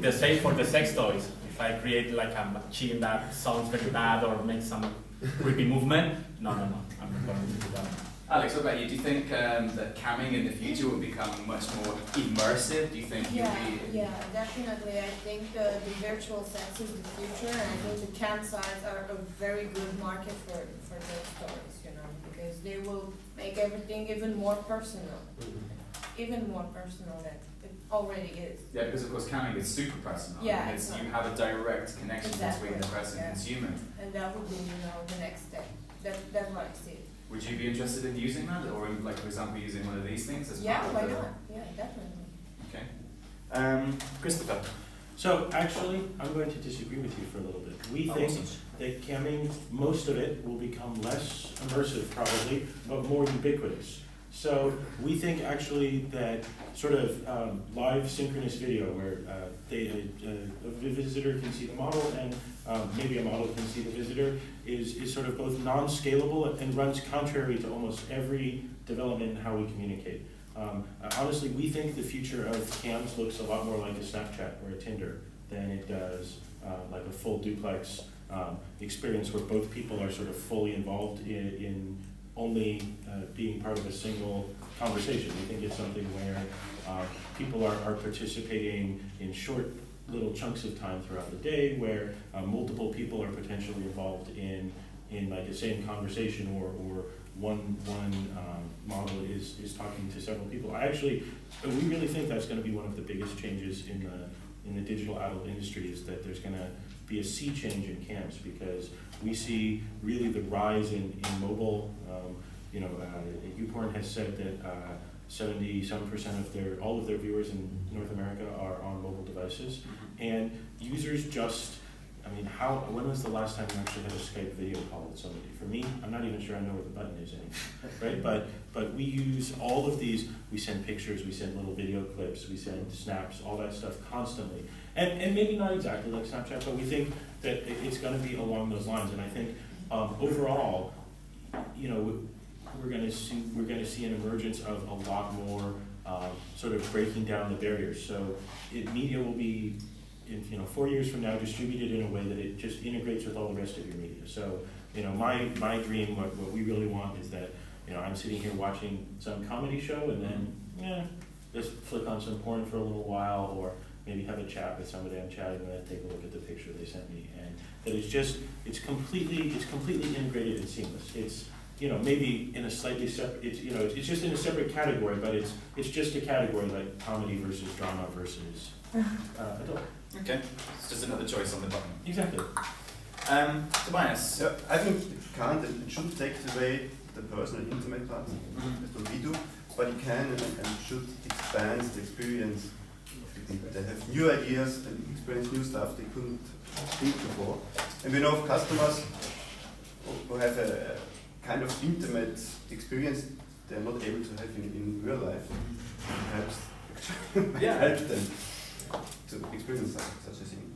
the same for the sex toys. If I create like a machine that sounds very bad or makes some creepy movement, no, I'm not going to do that. Alex, what about you? Do you think that camming in the future will become much more immersive? Do you think Yeah, definitely. I think the virtual sex is the future, and I think the cam sites are a very good market for those stories, because they will make everything even more personal. Even more personal than it already is. Yeah, because of course camming is super personal. Yeah, you have a direct connection between the person and consumer. And that would be, the next step. That's what I see. Would you be interested in using that, or like for example using one of these things as Yeah, part why of the... not? Yeah, definitely. Okay. Christopher. So actually, I'm going to disagree with you for a little bit. We think that camming, most of it will become less immersive probably, but more ubiquitous. So we think actually that sort of live synchronous video where a visitor can see the model and maybe a model can see the visitor is sort of both non-scalable and runs contrary to almost every development in how we communicate. Honestly, we think the future of cams looks a lot more like a Snapchat or a Tinder than it does like a full duplex experience where both people are sort of fully involved in only being part of a single conversation. We think it's something where people are participating in short little chunks of time throughout the day where multiple people are potentially involved in like the same conversation or one model is talking to several people. We really think that's going to be one of the biggest changes in the digital adult industry is that there's going to be a sea change in cams because we see really the rise in mobile. YouPorn has said that 70-some% of all of their viewers in North America are on mobile devices, and users when was the last time you actually had a Skype video call with somebody? For me, I'm not even sure I know where the button is anymore, right? But we use all of these, we send pictures, we send little video clips, we send snaps, all that stuff constantly. And maybe not exactly like Snapchat, but we think that it's gonna be along those lines. And I think overall, we're gonna see an emergence of a lot more sort of breaking down the barriers. So media will be, 4 years from now, distributed in a way that it just integrates with all the rest of your media. So, my dream, what we really want is that, I'm sitting here watching some comedy show and then, just flick on some porn for a little while, or maybe have a chat with somebody I'm chatting with, take a look at the picture they sent me, and that it's completely integrated and seamless. It's, maybe in a slightly separate, it's just in a separate category, but it's just a category like comedy versus drama versus adult. Okay, it's just another choice on the button. Exactly. Tobias. Yeah, I think it shouldn't take away the personal intimate part, that's what we do, but it can and should expand the experience. They have new ideas and experience new stuff they couldn't think before. And we know of customers who have a kind of intimate experience they're not able to have in real life. Perhaps help them to experience such a thing.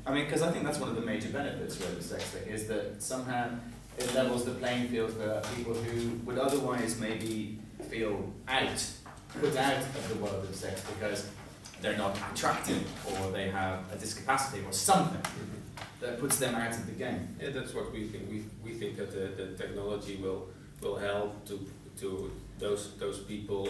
Okay. Because I think that's one of the major benefits really, of SexTech is that somehow it levels the playing field for people who would otherwise maybe feel put out of the world of sex because they're not attractive or they have a discapacity or something that puts them out of the game. Yeah, that's what we think. We think that the technology will help to those people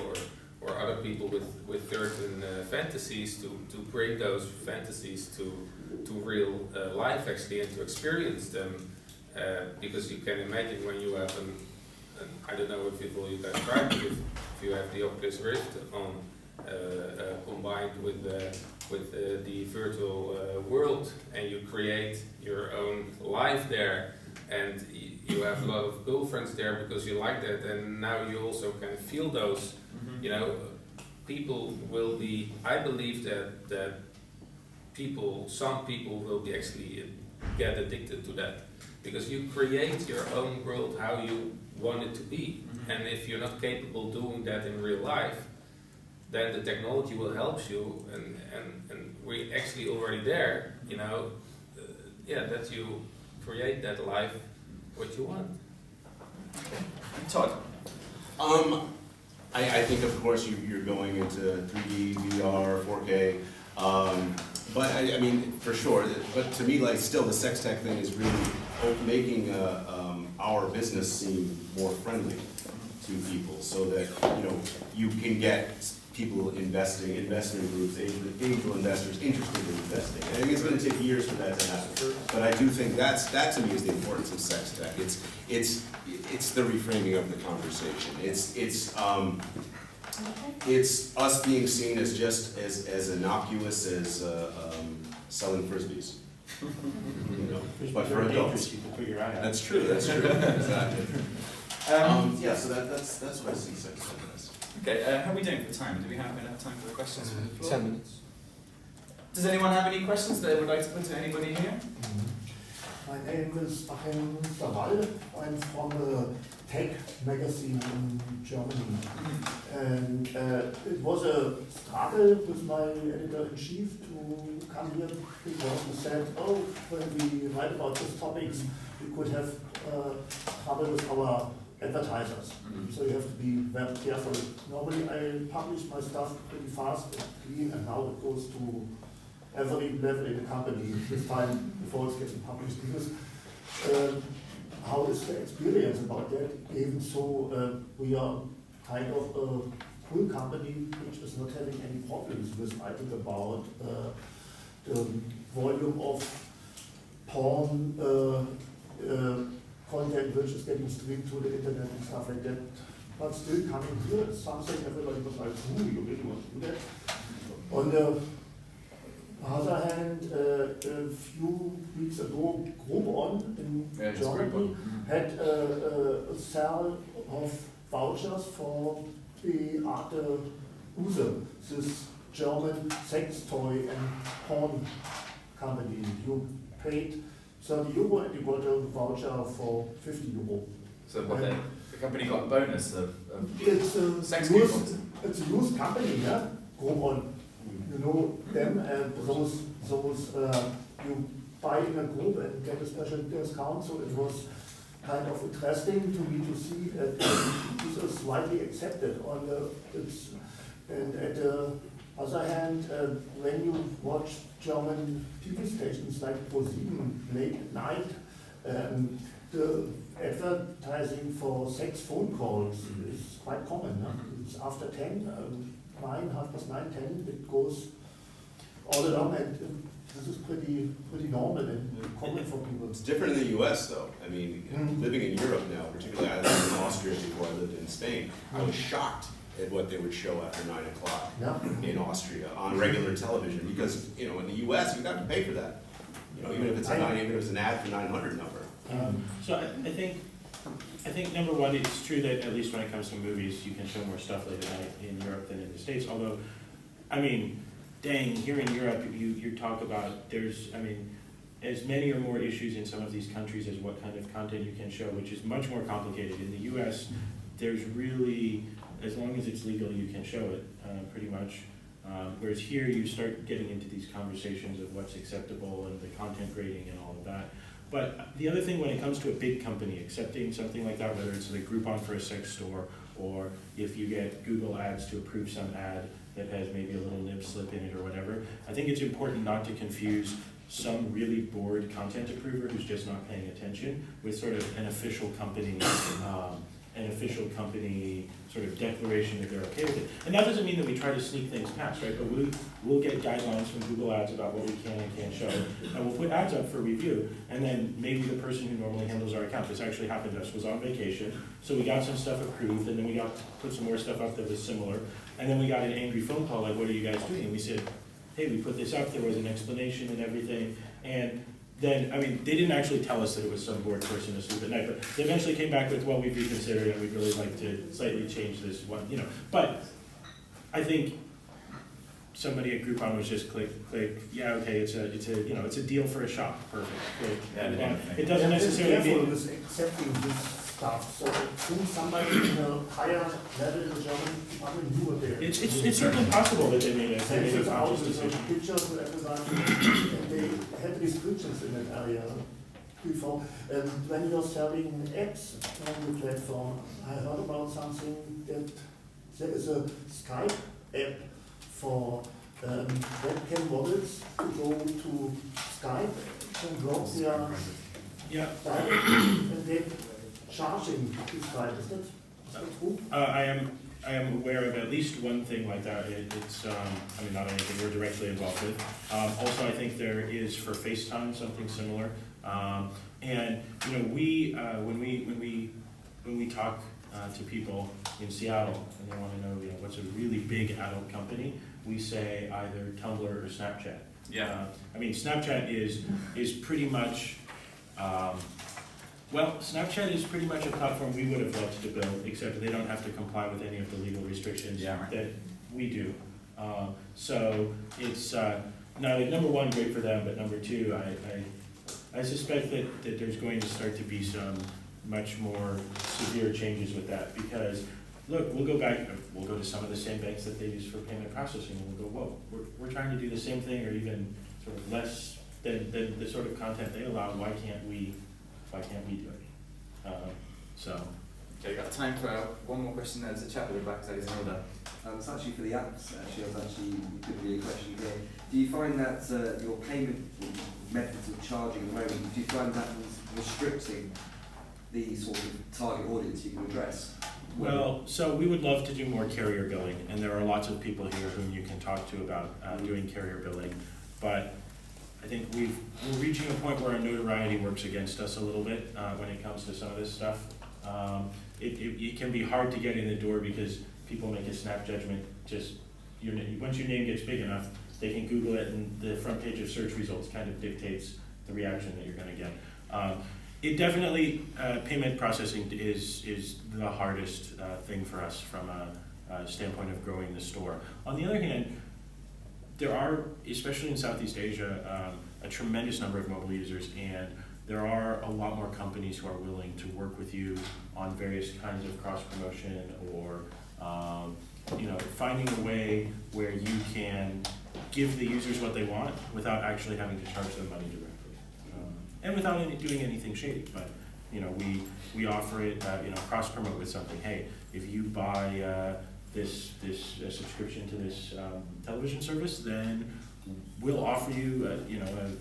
or other people with certain fantasies to bring those fantasies to real life actually and to experience them because you can imagine when you have I don't know if you guys tried it, if you have the Oculus Rift on combined with the virtual world and you create your own life there and you have a lot of girlfriends there because you like that and now you also can feel those. People will be, I believe that some people will be actually get addicted to that because you create your own world how you want it to be. And if you're not capable of doing that in real life, then the technology will help you and we're actually already there, that you create that life what you want. Todd. I think, of course, you're going into 3D, VR, 4K, but I mean, for sure. But to me, still, the SexTech thing is really making our business seem more friendly to people, so that you can get people investment groups, angel investors interested in investing. I think it's going to take years for that to happen. But I do think that to me is the importance of SexTech. It's the reframing of the conversation. It's us being seen as just as innocuous as selling frisbees. But for adults. You can put your eye out. That's true. Exactly. So that's what I see SexTech as. Okay, how are we doing for time? Do we have enough time for the questions from the floor? 10 minutes. Does anyone have any questions that they would like to put to anybody here? My name is Achim Saval. I'm from a tech magazine in Germany. And it was a struggle with my editor-in-chief to come here because he said, oh, when we write about these topics, we could have trouble with our advertisers. So you have to be very careful. Normally I publish my stuff pretty fast and clean, and now it goes to every level in the company this time before it's getting published. Because how is the experience about that? Even so, we are kind of a cool company which is not having any problems with writing about the volume of porn content which is getting streamed to the internet and stuff like that. But still coming here, it's something everybody was like, ooh, you really want to do that? On the other hand, a few weeks ago, Groupon in Germany had a sale of vouchers for Beate Use, this German sex toy and porn company. You paid 30 euro and you got a voucher for 50 euro. So what the company got a bonus of It's a sex used, coupons? it's a used company, yeah? Groupon. You know them, and those you buy in a group and get a special discount. So it was kind of interesting to me to see that this is widely accepted on the. And at the other hand, when you watch German TV stations like ProSieben late at night, the advertising for sex phone calls is quite common. No? It's after 10, 9, 10, it goes all along, and this is pretty normal and common for people. It's different in the US though. I mean, living in Europe now, particularly I lived in Austria before I lived in Spain, I was shocked at what they would show after 9 o'clock in Austria on regular television, because, you know, in the US, you have to pay for that. You know, even if it's an ad for 900 number. So I think number one, it's true that at least when it comes to movies, you can show more stuff late at night in Europe than in the States. Although, I mean, dang, here in Europe, you talk about as many or more issues in some of these countries as what kind of content you can show, which is much more complicated. In the U.S., there's really, as long as it's legal, you can show it, pretty much. Whereas here, you start getting into these conversations of what's acceptable and the content grading and all of that. But the other thing, when it comes to a big company accepting something like that, whether it's a Groupon for a sex store, or if you get Google Ads to approve some ad that has maybe a little nib slip in it or whatever, I think it's important not to confuse some really bored content approver who's just not paying attention with sort of an official company sort of declaration that they're okay with it. And that doesn't mean that we try to sneak things past, right? But we'll get guidelines from Google Ads about what we can and can't show. And we'll put ads up for review. And then maybe the person who normally handles our account, this actually happened to us, was on vacation. So we got some stuff approved, and then we put some more stuff up that was similar. And then we got an angry phone call like, what are you guys doing? And we said, hey, we put this up, there was an explanation and everything. And then, they didn't actually tell us that it was some bored person asleep at night, but they eventually came back with, well, we've reconsidered and we'd really like to slightly change this one, But I think somebody at Groupon was just click, yeah, okay, it's a deal for a shop, perfect, click. It doesn't necessarily mean. With accepting this stuff, so since somebody in a higher level in the German department knew what they It's certainly possible that they made a conscious decision. Pictures with everybody, and they had restrictions in that area before. When you're selling apps on the platform, I heard about something that there is a Skype app for webcam models to go to Skype and drop their and they're charging to Skype. Is that true? I am aware of at least one thing like that. It's not anything we're directly involved with. Also, I think there is for FaceTime something similar. And we when we talk to people in Seattle and they want to know what's a really big adult company, we say either Tumblr or Snapchat. Yeah. Snapchat is pretty much Well, Snapchat is pretty much a platform we would have loved to build, except they don't have to comply with any of the legal restrictions Yeah, right. that we do. So it's now number one, great for them, but number two, I suspect that there's going to start to be some much more severe changes with that, because look, we'll go to some of the same banks that they use for payment processing, and we'll go, whoa, we're trying to do the same thing or even sort of less than the sort of content they allow. Why can't we do it? So. Okay, got time for one more question. There's a chap at the back, Alexandra. It's actually for the apps. Actually, I was actually giving you a question here. Do you find that your payment methods of charging at the moment, do you find that restricting the sort of target audience you can address? Well, so we would love to do more carrier billing, and there are lots of people here whom you can talk to about doing carrier billing, but I think we're reaching a point where our notoriety works against us a little bit when it comes to some of this stuff. It can be hard to get in the door because people make a snap judgment. Just once your name gets big enough, they can Google it, and the front page of search results kind of dictates the reaction that you're going to get. It definitely, payment processing is the hardest thing for us from a standpoint of growing the store. On the other hand, there are, especially in Southeast Asia, a tremendous number of mobile users, and there are a lot more companies who are willing to work with you on various kinds of cross-promotion or finding a way where you can give the users what they want without actually having to charge them money directly. And without doing anything shady, but we offer it, cross-promote with something. Hey, if you buy this subscription to this television service, then we'll offer you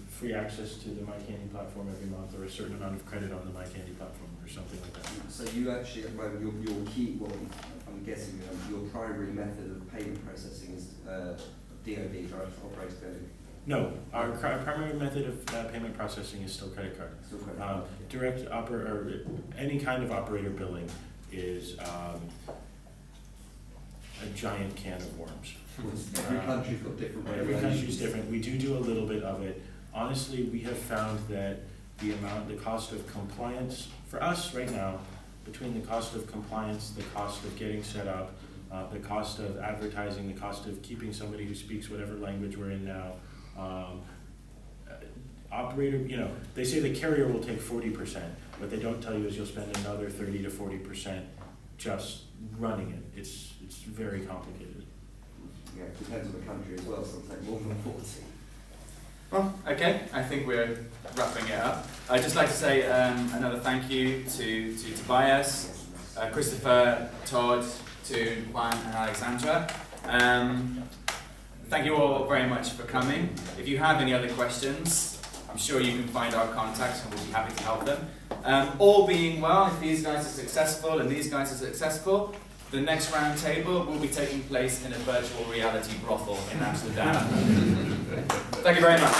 free access to the MiKandi platform every month, or a certain amount of credit on the MiKandi platform, or something like that. So you actually, at the moment, your key, well, I'm guessing your primary method of payment processing is DOB, direct operator billing. No, our primary method of payment processing is still credit card. Still credit card. Direct or any kind of operator billing is a giant can of worms. Every country's got different regulations. Every country's different. We do a little bit of it. Honestly, we have found that the cost of compliance for us right now, between the cost of compliance, the cost of getting set up, the cost of advertising, the cost of keeping somebody who speaks whatever language we're in now. Operator, they say the carrier will take 40%. What they don't tell you is you'll spend another 30 to 40% just running it. It's very complicated. Yeah, it depends on the country as well, so it's like more than 40. Well, okay, I think we're wrapping it up. I'd just like to say another thank you to Tobias, Christopher, Todd, Toon, Juan, and Alexandra. Thank you all very much for coming. If you have any other questions, I'm sure you can find our contacts and we'll be happy to help them. All being well, if these guys are successful and these guys are successful, the next round table will be taking place in a virtual reality brothel in Amsterdam. Thank you very much.